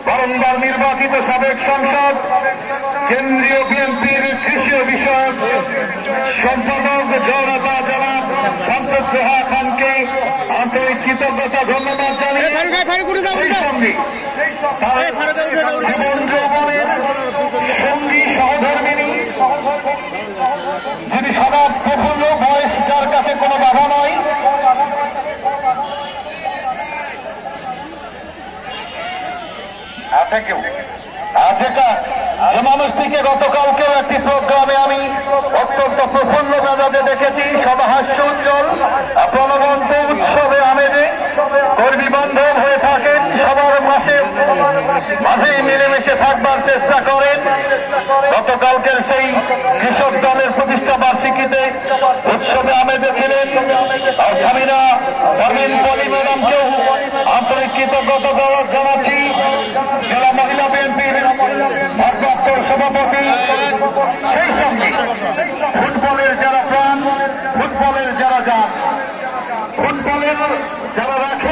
বারংবার নির্বাচিত সাবেক সংসদ, কেন্দ্রীয় বিএনপির কৃষি বিষয়ক সম্পাদক জনতা জনাব শামসুদ জোহা খানকে আন্তরিক কৃতজ্ঞতা ধন্যবাদ জানিয়ে জীবন যৌবনের সঙ্গী সহধর্মিনী, যিনি সদা প্রফুল্ল, বয়স যার কাছে কোনো বাধা নয়, যে মানুষটিকে গতকালকেও একটি প্রোগ্রামে আমি অত্যন্ত প্রফুল্ল মেজাজে দেখেছি, সদাহাস্য উজ্জ্বল, প্রাণবন্ত উৎসবে আমেজে কর্মী বান্ধব হয়ে থাকেন, সবার মাঝেই মিলেমিশে থাকবার চেষ্টা করেন। গতকালকের সেই কৃষক দলের প্রতিষ্ঠা বার্ষিকীতে উৎসবে আমেজে ছিলেন। স্বামীরা পারভিন পলি ম্যাডামকেও আন্তরিক কৃতজ্ঞতা জানাচ্ছি। জেলা মহিলা বিএনপির ভারপ্রাপ্ত সভাপতি, সেই সঙ্গে ফুটবলের যারা প্রাণ, ফুটবলের যারা যান, ফুটবলের যারা রাখে